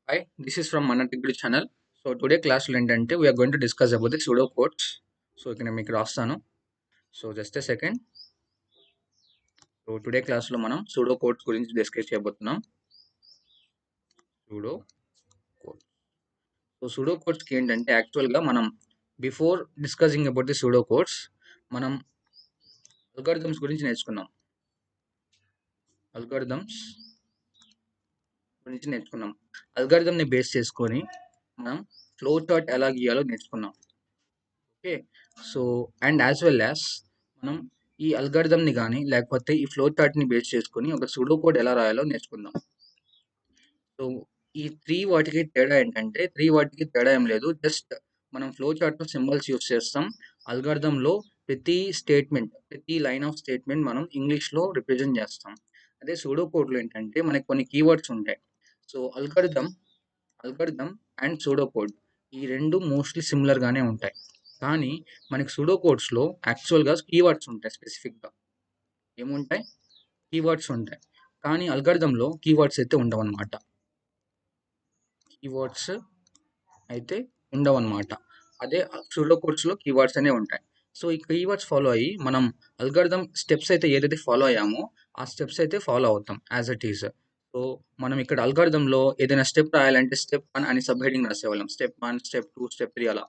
Hi, this is from Manatiggudi channel. So today class lo ఏంటంటే we are going to discuss about the pseudo codes. So ఇక్కడ మీకు రాస్తాను. So just a second. So today class లో మనం pseudo codes గురించి discuss చేయబోతున్నాం. Pseudo code. So pseudo codes కి ఏంటంటే యాక్చువల్ గా మనం before discussing about the pseudo codes మనం అల్గారిథమ్స్ గురించి నేర్చుకున్నాం. అల్గారిథమ్స్ గురించి నేర్చుకున్నాం. అల్గారిథమ్ ని బేస్ చేసుకొని మనం ఫ్లో చార్ట్ ఎలా గీయాలో నేర్చుకున్నాం. Okay. So and as well as మనం ఈ అల్గారిథమ్ని కానీ లేకపోతే ఈ ఫ్లో చార్ట్ని బేస్ చేసుకొని ఒక సూడో కోడ్ ఎలా రాయాలో నేర్చుకుందాం. సో ఈ వాటికి తేడా ఏంటంటే వాటికి తేడా ఏం లేదు. జస్ట్ మనం ఫ్లో చార్ట్లో సింబల్స్ యూస్ చేస్తాం. అల్గారిథంలో ప్రతి స్టేట్మెంట్ ప్రతి లైన్ ఆఫ్ స్టేట్మెంట్ మనం ఇంగ్లీష్లో రిప్రజెంట్ చేస్తాం. అదే సూడో కోడ్లో ఏంటంటే మనకి కొన్ని కీవర్డ్స్ ఉంటాయి. So algorithm and pseudo code ఈ రెండు మోస్ట్లీ సిమిలర్గానే ఉంటాయి. కానీ మనకి సూడో కోడ్స్లో యాక్చువల్గా కీవర్డ్స్ ఉంటాయి. స్పెసిఫిక్గా ఏముంటాయి? కీవర్డ్స్ ఉంటాయి. కానీ అల్గారిథంలో కీవర్డ్స్ అయితే ఉండవన్నమాట. కీవర్డ్స్ అయితే ఉండవన్నమాట. అదే సూడో కోడ్స్లో కీవర్డ్స్ అనేవి ఉంటాయి. సో ఈ కీవర్డ్స్ ఫాలో అయ్యి మనం అల్గారిథం స్టెప్స్ అయితే ఏదైతే ఫాలో అయ్యామో ఆ స్టెప్స్ అయితే ఫాలో అవుతాం యాజ్ ఇట్ ఈజ్. సో మనం ఇక్కడ అల్గారిథంలో ఏదైనా స్టెప్ రాయాలంటే స్టెప్ 1 అని సబ్ హెడింగ్ రాసేవాళ్ళం. స్టెప్ 1, స్టెప్ 2, స్టెప్ 3 అలా.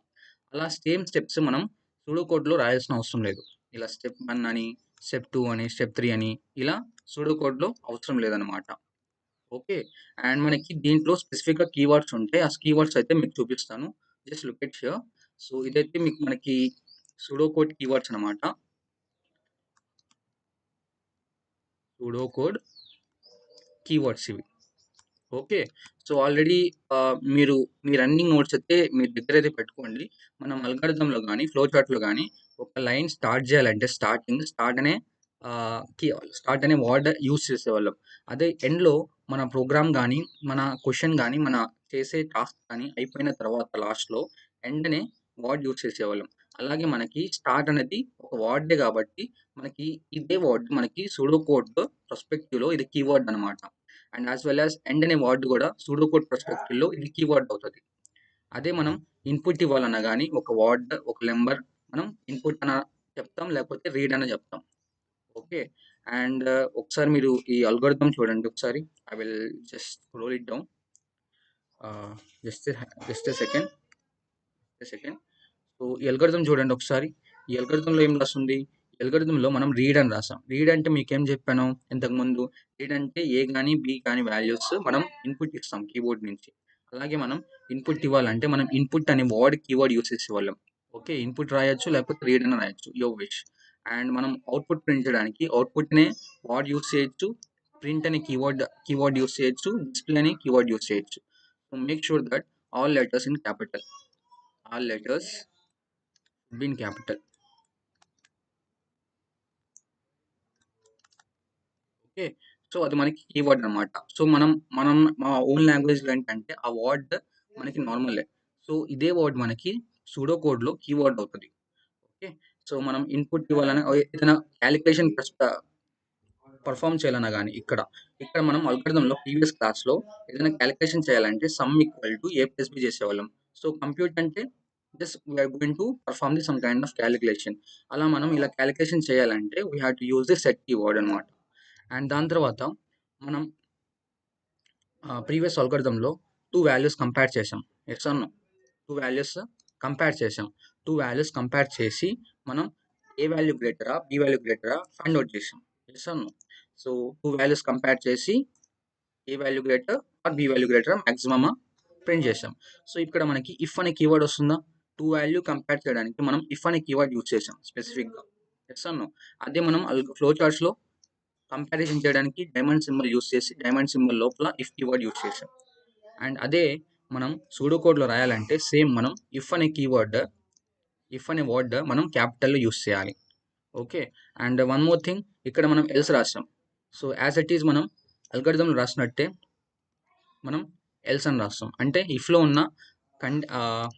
అలా సేమ్ స్టెప్స్ మనం సూడో కోడ్లో రాయాల్సిన అవసరం లేదు. ఇలా స్టెప్ 1 అని, స్టెప్ 2 అని, స్టెప్ 3 అని ఇలా సూడో కోడ్లో అవసరం లేదనమాట. ఓకే. అండ్ మనకి దీంట్లో స్పెసిఫిక్‌గా కీవర్డ్స్ ఉంటాయి. ఆ కీవర్డ్స్ అయితే మీకు చూపిస్తాను. Just look at here. So ఇదైతే మీకు మనకి సూడో కోడ్ కీవర్డ్స్ అనమాట. సూడో కోడ్ కీవర్డ్స్ ఇవి. ఓకే. సో ఆల్రెడీ మీరు మీ రన్నింగ్ నోట్స్ అయితే మీ దగ్గర అయితే పెట్టుకోండి. మనం అల్గారిథంలో గానీ, ఫ్లో చార్ట్‌లో గానీ ఒక లైన్ స్టార్ట్ చేయాలంటే స్టార్ట్ అనే ఆహ్, కీ స్టార్ట్ అనే వర్డ్ యూజ్ చేసేవాళ్ళం. అదే ఎండ్‌లో మన ప్రోగ్రామ్ గానీ, మన క్వెషన్ గానీ, మన చేసే టాస్క్ కానీ అయిపోయిన తర్వాత లాస్ట్‌లో ఎండ్ అనే వర్డ్ యూజ్ చేసేవాళ్ళం. అలాగే మనకి స్టార్ట్ అనేది ఒక వర్డే కాబట్టి మనకి ఇదే వర్డ్ మనకి సూడో కోడ్ పర్స్పెక్టివ్‌లో ఇది కీవర్డ్ అనమాట. And as well as end అనే వర్డ్ కూడా సూడో కోడ్ పర్స్పెక్టివ్‌లో ఇది కీవర్డ్ అవుతది. అదే మనం ఇన్పుట్ ఇవ్వాలన్నా గానీ ఒక వర్డ్, ఒక నంబర్ మనం ఇన్పుట్ అన చెప్తాం. లేకపోతే రీడ్ అని చెప్తాం. ఓకే. అండ్ ఒకసారి మీరు ఈ అల్గోరిథం చూడండి ఒకసారి. I will just scroll it down. Just just a second. Second. So ఈ అల్గోరిథం చూడండి ఒకసారి. ఈ అల్గోరిథంలో ఏం రాస్తుంది? ఈ అల్గోరిథంలో మనం రీడ్ అని రాసాం. రీడ్ అంటే మీకేం చెప్పాను ఇంతకుముందు? రీడ్ అంటే ఏ గానీ, బి కానీ వాల్యూస్ మనం ఇన్పుట్ ఇస్తాం కీబోర్డ్ నుంచి. అలాగే మనం ఇన్పుట్ ఇవ్వాలంటే మనం ఇన్పుట్ అనే వర్డ్ కీవర్డ్ యూజ్ చేసేవాళ్ళం. ఓకే. ఇన్పుట్ రాయొచ్చు లేకపోతే రీడ్ అని రాయొచ్చు. Your wish. అండ్ మనం అవుట్పుట్ ప్రింట్ చేయడానికి అవుట్పుట్‌నే వర్డ్ యూజ్ చేయొచ్చు. ప్రింట్ అనే కీవర్డ్ యూజ్ చేయొచ్చు. డిస్‌ప్లే అనే కీవర్డ్ యూజ్ చేయొచ్చు. So make sure that all letters in capital. All letters be in capital. Okay. So అది మనకి కీవర్డ్ అనమాట. సో మనం మా ఓన్ లాంగ్వేజ్‌లో ఏంటంటే ఆ వర్డ్ మనకి నార్మలే. సో ఇదే వర్డ్ మనకి సూడో కోడ్‌లో కీవర్డ్ అవుతది. ఓకే. సో మనం ఇన్పుట్ ఇవ్వాలన్నా ఏదైనా కాలిక్యులేషన్ పర్ఫార్మ్ చేయాలన్నా గానీ ఇక్కడ మనం అల్గోరిథంలో ప్రీవియస్ క్లాస్‌లో ఏదైనా కాలిక్యులేషన్ చేయాలంటే sum equal to A plus B చేసేవాళ్ళం. సో కంప్యూట్ అంటే just we are going to perform the sum kind of calculation. అలా మనం ఇలా కాలిక్యులేషన్ చేయాలంటే we have to use the set keyword అనమాట. అండ్ దాని తర్వాత మనం ప్రీవియస్ అల్గోరిథంలో 2 వాల్యూస్ కంపేర్ చేసాం. Yes or no? 2 values compare చేసాం. 2 వాల్యూస్ కంపేర్ చేసి మనం ఏ వాల్యూ గ్రేటరా? బి వాల్యూ గ్రేటరా? ఫైండ్ ఔట్ చేసాం. Yes or no? So 2 values compare చేసి A value greater or B value greater మాక్సిమమా ప్రింట్ చేసాం. సో ఇక్కడ మనకి ఇఫ్ అనే కీవర్డ్ వస్తుందా? 2 వాల్యూ కంపేర్ చేయడానికి మనం ఇఫ్ అనే కీవర్డ్ యూజ్ చేసాం స్పెసిఫిక్‌గా. Yes or no? అదే మనం ఫ్లో చార్ట్స్‌లో కంపారిజన్ చేయడానికి డైమండ్ సింబల్ యూజ్ చేసి డైమండ్ సింబల్ లోపల ఇఫ్ కీవర్డ్ యూజ్ చేసాం. అండ్ అదే మనం సూడో కోడ్‌లో రాయాలంటే సేమ్ మనం ఇఫ్ అనే వర్డ్ మనం క్యాపిటల్‌లో యూజ్ చేయాలి. Okay. And one more thing ఇక్కడ మనం ఎల్స్ రాసాం. సో యాజ్ ఇట్ ఈజ్ మనం అల్గోరిథంలో రాసినట్టే మనం ఎల్స్ అని రాస్తాం. అంటే ఇఫ్‌లో ఉన్న కన్ ఆహ్,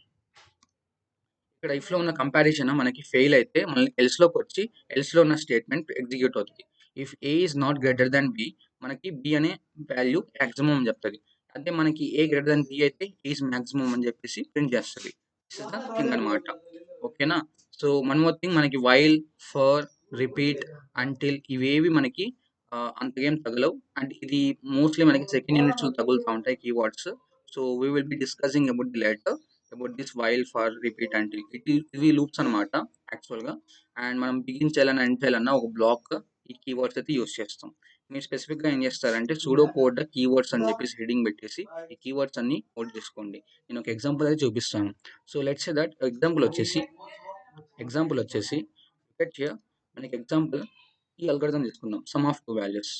ఇక్కడ ఇఫ్‌లో ఉన్న కంపారిజన్ మనకి ఫెయిల్ అయితే మళ్ళీ ఎల్స్‌లోకొచ్చి ఎల్స్‌లో ఉన్న స్టేట్మెంట్ ఎగ్జిక్యూట్ అవుతది. If A is not greater than B మనకి బి అనే వాల్యూ మాక్సిమం చెప్తది. అదే మనకి ఏ గ్రేటర్ దాన్ బి అయితే ఈజ్ మాక్సిమం అని చెప్పేసి ప్రింట్ చేస్తుంది. దిస్ ఇస్ ద థింగ్ అనమాట. ఓకేనా. సో వన్ మోర్ థింగ్, మనకి వైల్, ఫర్, రిపీట్, అంటిల్ ఇవేవి మనకి అంతగేం తగలవు. అండ్ ఇది మోస్ట్లీ మనకి సెకండ్ యూనిట్స్ లో తగులుతూ ఉంటాయి keywords. So we will be discussing about the later about this while, for, repeat, until. ఇవి లూప్స్ అనమాట యాక్చువల్గా. అండ్ మనం బిగిన్ చేయాలన్నా ఎండ్ చేయాలన్నా ఒక బ్లాక్ ఈ కీవర్డ్స్ అయితే యూస్ చేస్తాం. మీరు స్పెసిఫిక్గా ఏం చేస్తారంటే సూడో కోడ్ కీవర్డ్స్ అని చెప్పేసి హెడింగ్ పెట్టేసి ఈ కీవర్డ్స్ అన్ని నోట్ చేసుకోండి. నేను ఒక ఎగ్జాంపుల్ అయితే చూపిస్తాను. So let's say that example వచ్చేసి మనకి ఎగ్జాంపుల్ ఈ అల్గోరిథం తీసుకుందాం, sum of two values.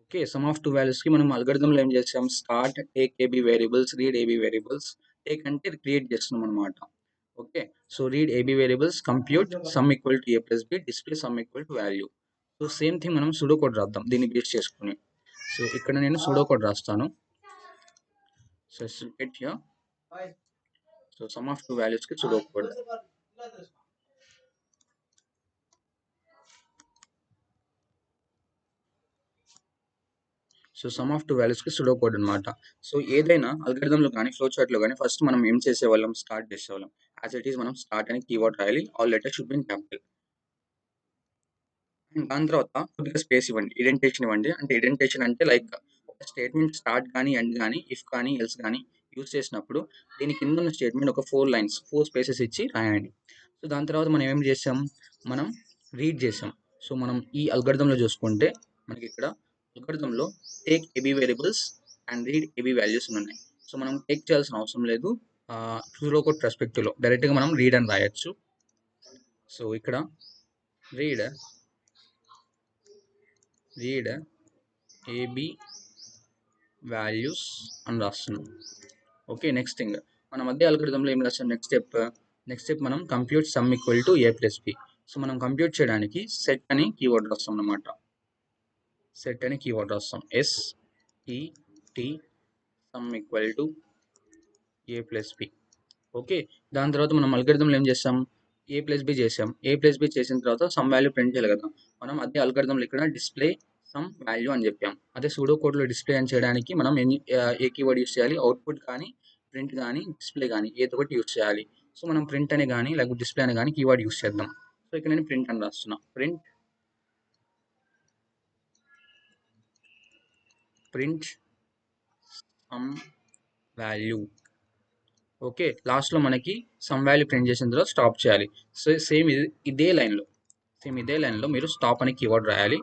Okay, sum of two వాల్యూస్కి మనం అల్గోరిథంలో ఏం చేసాం, start take A B variables, read A B variables. Take అంటే క్రియేట్ చేస్తున్నాం అనమాట. Okay, so read A B variables, compute sum equal to A plus B, display sum equal to value. So same thing మనం pseudo code రాద్దాం దీన్ని base చేసుకుని. సో ఇక్కడ నేను సూడో కోడ్ రాస్తాను. So get here. So sum of two వాల్యూస్కి pseudo code. So sum of two వాల్యూస్కి సుడో కోడ్ అనమాట. సో ఏదైనా అల్గరిథంలో కానీ ఫ్లో చార్ట్లో కానీ ఫస్ట్ మనం ఏం చేసేవాళ్ళం, స్టార్ట్ చేసేవాళ్ళం. యాజ్ ఇట్ ఈస్ మనం స్టార్ట్ అని కీవర్డ్ రాయాలి, all letter should be in capital. దాని తర్వాత కొద్దిగా స్పేస్ ఇవ్వండి, ఇడెంటేషన్ ఇవ్వండి. అంటే ఇడెంటేషన్ అంటే లైక్ ఒక స్టేట్మెంట్ స్టార్ట్ కానీ ఎండ్ కానీ ఇఫ్ కానీ ఎల్స్ కానీ యూస్ చేసినప్పుడు దీని కింద ఉన్న స్టేట్మెంట్ ఒక 4 లైన్స్ 4 స్పేసెస్ ఇచ్చి రాయండి. సో దాని తర్వాత మనం ఏం చేసాం, మనం రీడ్ చేసాం. సో మనం ఈ అల్గరిథంలో చూసుకుంటే మనకి ఇక్కడ అల్గరిథంలో take A B variables and read A B values ఉన్నాయి. సో మనం టేక్ చేయాల్సిన అవసరం లేదు. సూడో కోడ్ పర్స్పెక్టివ్లో డైరెక్ట్గా మనం రీడ్ అని రాయొచ్చు. సో ఇక్కడ రీడ్ ఏబీ వాల్యూస్ అని రాస్తున్నాం. ఓకే, నెక్స్ట్ థింగ్ మన మధ్య అల్గరిథంలో ఏం రాస్తాం, నెక్స్ట్ స్టెప్ మనం compute sum equal to A plus B. So మనం కంప్యూట్ చేయడానికి సెట్ అని కీవర్డ్ రాస్తాం అనమాట. S E T sum equal to A plus B. Okay, దాని తర్వాత మనం అల్గరిథంలో ఏం చేస్తాం, ఏ ప్లస్ బి చేసాం. ఏ ప్లస్ బి చేసిన తర్వాత సమ్ వాల్యూ ప్రింట్ చేయాలి కదా. మనం అదే అల్గరిథంలో ఇక్కడ డిస్ప్లే సమ్ వాల్యూ అని చెప్పాం. అదే సూడో కోడ్లో డిస్ప్లే అని చేయడానికి మనం ఏ కీవర్డ్ యూస్ చేయాలి, అవుట్పుట్ కానీ ప్రింట్ కానీ డిస్ప్లే కానీ ఏదో ఒకటి యూస్ చేయాలి. సో మనం ప్రింట్ అని కానీ లేకపోతే డిస్ప్లే అని కానీ కీవర్డ్ యూస్ చేద్దాం. సో ఇక్కడ నేను ప్రింట్ అని రాస్తున్నా, ప్రింట్ సమ్ వాల్యూ. ఓకే, లాస్ట్లో మనకి సమ్ వాల్యూ ప్రింట్ చేసిన తర్వాత స్టాప్ చేయాలి. సో సేమ్ ఇదే లైన్లో మీరు స్టాప్ అనే కీవర్డ్ రాయాలి.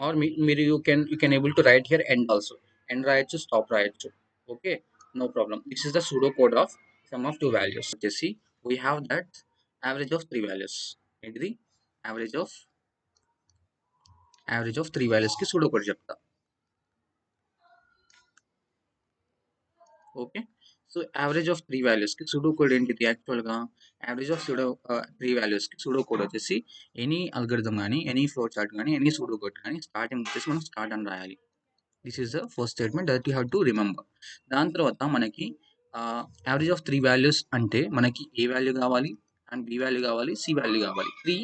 ఆర్ మీరు you can able to write here end also. End రాయొచ్చు, స్టాప్ రాయొచ్చు. Okay, no problem. This is the pseudo code of sum of two values. వచ్చేసి we have that average of three values. ఏంటిది, average of three వాల్యూస్కి pseudo code చెప్తా. Okay, so average of three వాల్యూస్కి pseudo code ఏంటిది, యాక్చువల్గా average of three వాల్యూస్కి pseudo code వచ్చేసి any algorithm కానీ ఎనీ ఫ్లో చార్ట్ కానీ ఎనీ సూడో కోడ్ కానీ స్టార్టింగ్ వచ్చేసి మనం స్టార్ట్ అని రాయాలి. This is the first statement that you have to remember. దాని తర్వాత మనకి యావరేజ్ ఆఫ్ త్రీ వాల్యూస్ అంటే మనకి ఏ వాల్యూ కావాలి అండ్ బి వాల్యూ కావాలి, సి వాల్యూ కావాలి. త్రీ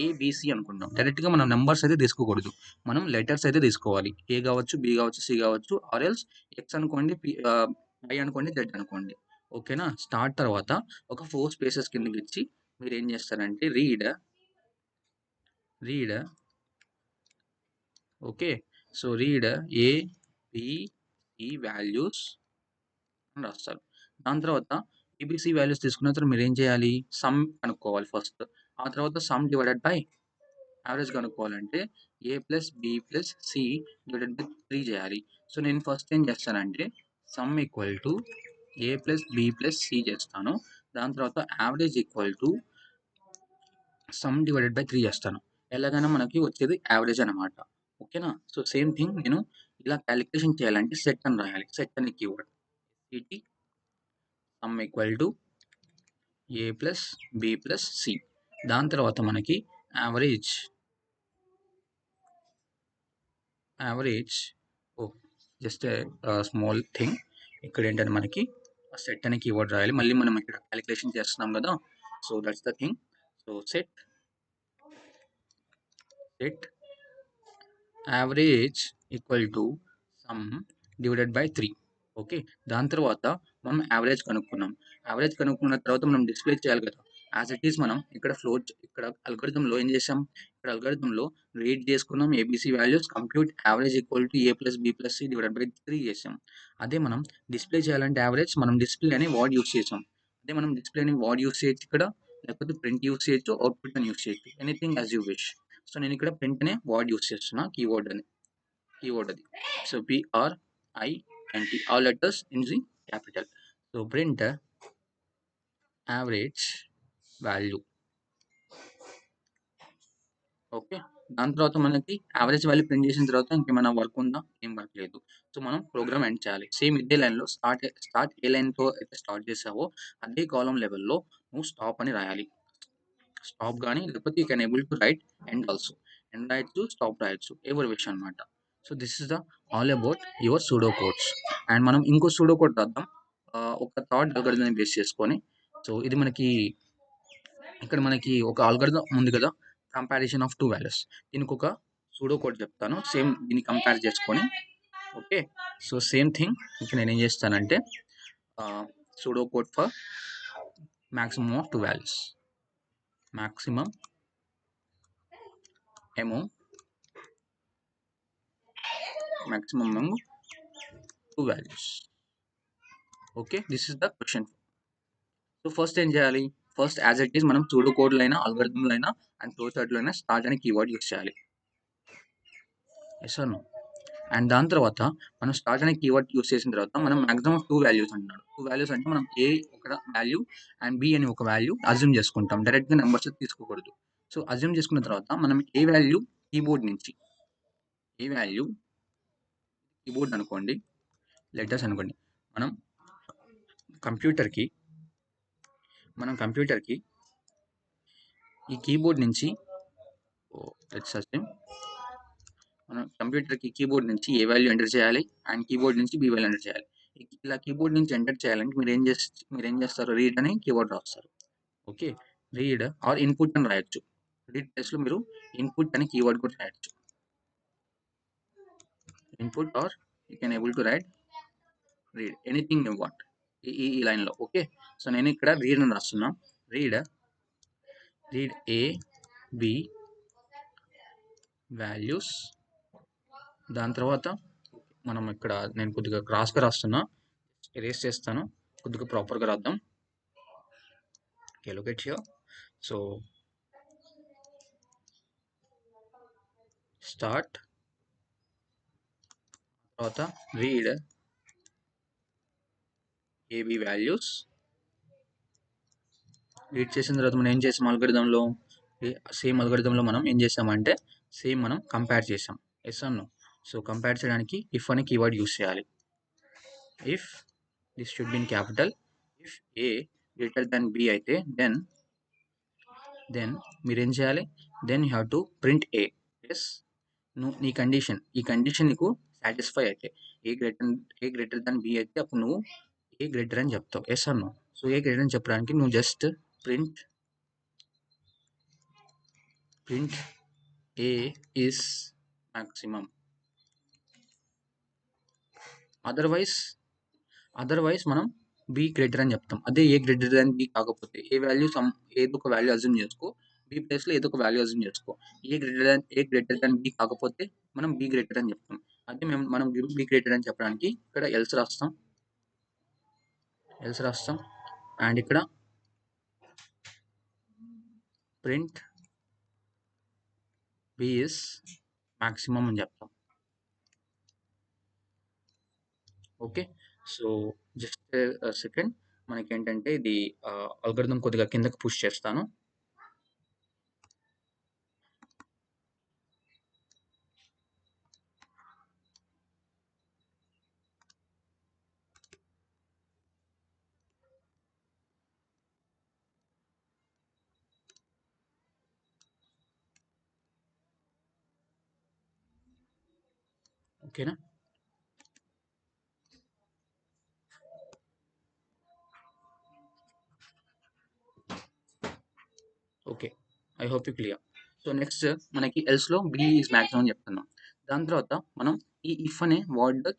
ఏబిసి అనుకుంటాం. డైరెక్ట్గా మనం నెంబర్స్ అయితే తీసుకోకూడదు, మనం లెటర్స్ అయితే తీసుకోవాలి. ఏ కావచ్చు, బి కావచ్చు, సి కావచ్చు, ఆర్ ఎల్స్ ఎక్స్ అనుకోండి, వై అనుకోండి, జెడ్ అనుకోండి. ఓకేనా. స్టార్ట్ తర్వాత ఒక 4 స్పేసెస్ కిందకి ఇచ్చి మీరు ఏం చేస్తారంటే read. Okay, so read A B C values అని రాస్తారు. దాని తర్వాత ఏబిసి వాల్యూస్ తీసుకున్న తర్వాత మీరు ఏం చేయాలి, సమ్ కనుక్కోవాలి ఫస్ట్. ఆ తర్వాత సమ్ డివైడెడ్ బై యావరేజ్ కనుక్కోవాలంటే A plus B plus C divided by 3 చేయాలి. సో నేను ఫస్ట్ ఏం చేస్తానంటే sum equal to A plus B plus C చేస్తాను. దాని తర్వాత average equal to sum divided by 3 చేస్తాను. ఎలాగైనా మనకి వచ్చేది యావరేజ్ అనమాట. ఓకేనా. సో సేమ్ థింగ్ నేను ఇలా క్యాలిక్యులేషన్ చేయాలంటే సెట్ అని రాయాలి. సెట్ అనే కీవర్డ్ సిటీ sum equal to A plus B plus C. దాని తర్వాత మనకి average oh just small thing. ఇక్కడ ఏంటంటే మనకి సెట్ అనే కీవర్డ్ రాయాలి. మళ్ళీ మనం ఇక్కడ క్యాలిక్యులేషన్ చేస్తున్నాం కదా. So that's the thing. So set average equal to sum divided by 3. Okay. దాని తర్వాత మనం యావరేజ్ కనుక్కున్నాం. యావరేజ్ కనుక్కున్న తర్వాత మనం డిస్ప్లే చేయాలి కదా! యాజ్ ఇట్ ఈస్ మనం ఇక్కడ అల్గోరిథంలో ఏం చేసాం? ఇక్కడ అల్గోరిథంలో రీడ్ చేసుకున్నాం. ABC values compute average equal to A plus B plus C divided by 3 చేసాం. అదే మనం డిస్ప్లే చేయాలంటే యావరేజ్ మనం డిస్ప్లే అని వర్డ్ యూజ్ చేసాం. అదే మనం డిస్ప్లే అని వర్డ్ యూజ్ చేయొచ్చు ఇక్కడ. లేకపోతే ప్రింట్ యూజ్ చేయొచ్చు. అవుట్‌పుట్ అని యూజ్ చేయొచ్చు. Anything as you wish. So నేను ఇక్కడ ప్రింట్ అనే వర్డ్ యూజ్ చేస్తున్నా. కీవర్డ్ అది. So PRINT, all letters in the capital. So print average value. Okay. దాని తర్వాత మనకి యావరేజ్ వాల్యూ ప్రింట్ చేసిన తర్వాత ఇంకేమైనా వర్క్ ఉందా? ఏం వర్క్ లేదు. సో మనం ప్రోగ్రామ్ ఎండ్ చేయాలి. సేమ్ ఇదే లైన్‌లో స్టార్ట్ ఏ లైన్‌తో అయితే స్టార్ట్ చేసావో అదే కాలమ్ లెవెల్‌లో నువ్వు స్టాప్ అని రాయాలి. స్టాప్ గాని లేకపోతే you can able to right end also. End రాయొచ్చు, స్టాప్ రాయొచ్చు. ఎవరి విష్ అన్నమాట. So this is the all about your pseudo codes. And మనం ఇంకో సూడో కోడ్ రాద్దాం. ఒక థర్డ్ అల్గోరిథంని బేస్ చేసుకొని. సో ఇది ఇక్కడ మనకి ఒక అల్గోరిథం ఉంది కదా! Comparison of 2 values. దీనికి ఒక సూడో కోడ్ చెప్తాను. సేమ్ దీన్ని కంపేర్ చేసుకొని ఓకే. సో సేమ్ థింగ్ ఇక్కడ నేనేం చేస్తానంటే pseudo code for maximum of 2 వాల్యూస్. Maximum among 2 values. Okay, this is the question. So first ఏం చేయాలి? ఫస్ట్ యాజ్ ఇట్ ఈస్ మనం సూడో కోడ్‌లో అయినా, అల్గోరిథంలో అయినా అండ్ ఫ్లోచార్ట్‌లో అయినా స్టార్ట్ అనే కీవర్డ్ యూజ్ చేయాలి. Yes or no? అండ్ దాని తర్వాత మనం స్టార్ట్ అనే కీవర్డ్ యూజ్ చేసిన తర్వాత మనం మాక్సిమం 2 వాల్యూస్ అంటున్నాడు. 2 వాల్యూస్ అంటే మనం ఏ ఒక వాల్యూ అండ్ బి అని ఒక వాల్యూ అస్యూమ్ చేసుకుంటాం. డైరెక్ట్‌గా నంబర్స్ తీసుకోకూడదు. సో అస్యూమ్ చేసుకున్న తర్వాత మనం ఏ వాల్యూ కీబోర్డ్ అనుకోండి, లెటర్స్ అనుకోండి. కంప్యూటర్‌కి ఈ కీబోర్డ్ నుంచి లెట్స్ అస్యూమ్ మనం కంప్యూటర్‌కి కీబోర్డ్ నుంచి ఏ వాల్యూ ఎంటర్ చేయాలి అండ్ కీబోర్డ్ నుంచి బి వాల్యూ ఎంటర్ చేయాలి. ఇలా కీబోర్డ్ నుంచి ఎంటర్ చేయాలంటే మీరేం చేస్తారు? రీడ్ అనే కీవర్డ్ రాస్తారు. ఓకే. రీడ్ ఆర్ ఇన్పుట్ అని రాయొచ్చు. రీడ్ ప్లేస్‌లో మీరు ఇన్పుట్ అనే కీవర్డ్ కూడా రాయొచ్చు. Input or you can able to write read anything you want ఈ లైన్‌లో. ఓకే. సో నేను ఇక్కడ రీడ్ అని రాస్తున్నా. Read A B values. దాని తర్వాత మనం ఇక్కడ నేను కొద్దిగా క్రాస్‌గా రాస్తున్నా. ఎరేజ్ చేస్తాను. కొద్దిగా ప్రాపర్‌గా రాద్దాం. Okay. Locate here. So start తర్వాత రీడ్ ఏబి వాల్యూస్. రీడ్ చేసిన తర్వాత మనం ఏం చేసాం అల్గోరిథంలో? సేమ్ అల్గోరిథంలో మనం ఏం చేసామంటే సేమ్ మనం కంపేర్ చేసాం. Yes or no? So compare చేయడానికి ఇఫ్ అనే కీవర్డ్ యూజ్ చేయాలి. If this should be in capital. If A greater than B అయితే దెన్ మీరేం చేయాలి? Then you have to print A. Yes నువ్వు ఈ కండిషన్ నీకు సాటిస్ఫై అయితే ఏ గ్రేటర్ దాన్ బి అయితే అప్పుడు నువ్వు ఏ గ్రేటర్ అని చెప్తావు. Yes or no? So A greater అని చెప్పడానికి నువ్వు just print A is maximum. Otherwise మనం బి గ్రేటర్ అని చెప్తాం. అదే ఏ గ్రేటర్ దాన్ బి కాకపోతే ఏదో ఒక వాల్యూ అజ్యూమ్ చేసుకో. బి ప్లేస్‌లో ఏదో ఒక వాల్యూ అజ్యూమ్ చేసుకో. ఏ గ్రేటర్ దాన్ బి కాకపోతే మనం బి గ్రేటర్ అని చెప్తాం. అదే మనం బి గ్రేటర్ అని చెప్పడానికి ఇక్కడ ఎల్స్ రాస్తాం అండ్ ఇక్కడ ప్రింట్ బి ఈస్ మాక్సిమం అని చెప్తాం. ఓకే. సో జస్ట్ సెకండ్ మనకేంటంటే ఇది అల్గోరిథం కొద్దిగా కిందకి పుష్ చేస్తాను. ఓకేనా? Okay. I hope you clear. So next మనకి ఎల్స్లో బి ఈజ్ మ్యాక్సిమం అని చెప్తున్నాం. దాని తర్వాత మనం ఈ ఇఫ్ అనే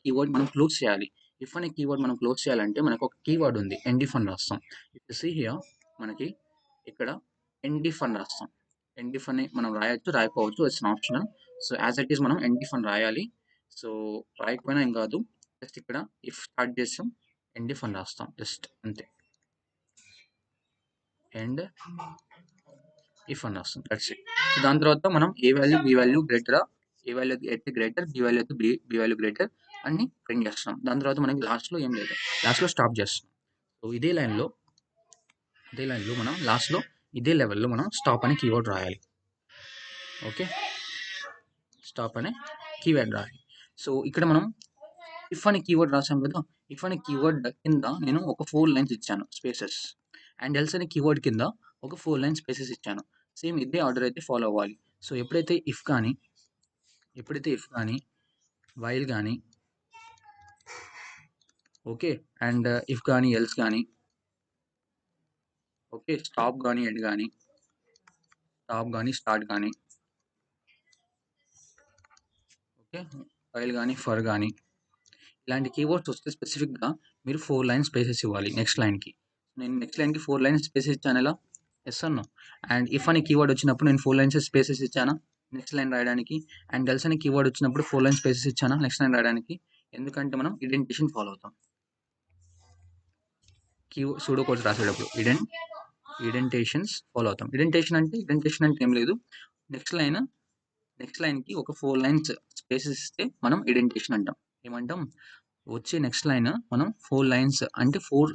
కీవర్డ్ మనం క్లోజ్ చేయాలి. ఇఫ్ అనే కీవర్డ్ మనం క్లోజ్ చేయాలంటే మనకు ఒక కీవర్డ్ ఉంది, ఎండిఫ్ అని రాస్తాం. ఇఫ్ సి హియర్ మనకి ఇక్కడ ఎండిఫ్ అని రాస్తాం. ఎండిఫ్ అని మనం రాయొచ్చు, రాయకపోవచ్చు, it's optional. So as it is మనం ఎండిఫ్ అని రాయాలి. సో రాయకపోయినా ఏం కాదు, జస్ట్ ఇక్కడ ఇఫ్ స్టార్ట్ చేస్తాం, ఎండిఫ్ అని రాస్తాం, జస్ట్ అంతే. అండ్ ఇఫ్ అని రాస్తాం, దట్స్ ఇట్. దాని తర్వాత మనం A value B value గ్రేటరా, A value అయితే గ్రేటర్, బి వాల్యూ అయితే బి వాల్యూ గ్రేటర్ అని ప్రింట్ చేస్తున్నాం. దాని తర్వాత మనకి లాస్ట్లో ఏం లేదు, లాస్ట్లో స్టాప్ చేస్తున్నాం. సో ఇదే లైన్లో మనం లాస్ట్లో ఇదే లెవెల్లో మనం స్టాప్ అనే కీవర్డ్ రాయాలి. ఓకే, స్టాప్ అనే కీవర్డ్ రాయాలి. సో ఇక్కడ మనం ఇఫ్ అనే కీవర్డ్ రాసాం కదా, ఇఫ్ అనే కీవర్డ్ కింద నేను ఒక 4 లైన్స్ ఇచ్చాను స్పేసెస్, అండ్ ఎల్స్ అనే కీవర్డ్ కింద ఒక 4 లైన్స్ స్పేసెస్ ఇచ్చాను. సేమ్ ఇదే ఆర్డర్ అయితే ఫాలో అవ్వాలి. సో ఎప్పుడైతే ఇఫ్ కానీ వైల్ కానీ, ఓకే, అండ్ ఇఫ్ కానీ ఎల్స్ కానీ, ఓకే, స్టాప్ కానీ ఎండ్ కానీ, స్టార్ట్ కానీ, ఓకే, వైల్ కానీ ఫర్ కానీ, ఇలాంటి కీవర్డ్స్ వస్తే స్పెసిఫిక్గా మీరు 4 లైన్స్ స్పేసెస్ ఇవ్వాలి నెక్స్ట్ లైన్కి. నేను నెక్స్ట్ లైన్కి 4 లైన్స్ స్పేసెస్ ఇచ్చాను ఎలా, ఎస్ అన్నో. అండ్ ఇఫ్ అనే కీవర్డ్ వచ్చినప్పుడు నేను 4 లైన్స్ స్పేసెస్ ఇచ్చానా నెక్స్ట్ లైన్ రాయడానికి, అండ్ ఎల్స్ అనే కీవర్డ్ వచ్చినప్పుడు 4 లైన్స్ స్పేసెస్ ఇచ్చానా నెక్స్ట్ లైన్ రాయడానికి. ఎందుకంటే మనం ఇడెంటేషన్ ఫాలో అవుతాం. సూడో కోడ్స్ రాసేటప్పుడు ఇడెంటేషన్స్ ఫాలో అవుతాం. ఇడెంటేషన్ అంటే ఏం లేదు, నెక్స్ట్ లైన్కి ఒక 4 లైన్స్ స్పేసెస్ ఇస్తే మనం ఇడెంటేషన్ అంటాం. ఏమంటాం, వచ్చే నెక్స్ట్ లైన్ మనం 4 లైన్స్ అంటే 4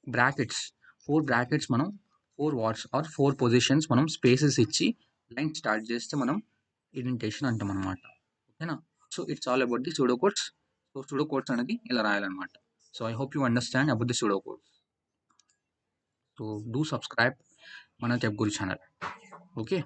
బ్రాకెట్స్ మనం 4 వాట్స్ ఆర్ 4 పొజిషన్స్ మనం స్పేసెస్ ఇచ్చి లైన్ స్టార్ట్ చేస్తే మనం ఇడెంటేషన్ అంటాం అనమాట. ఓకేనా. So it's all about the pseudo codes. So pseudo codes అనేది ఇలా రాయాలన్నమాట. So I hope you understand about the pseudo codes. So do subscribe మన టెక్ గురు ఛానల్. ఓకే.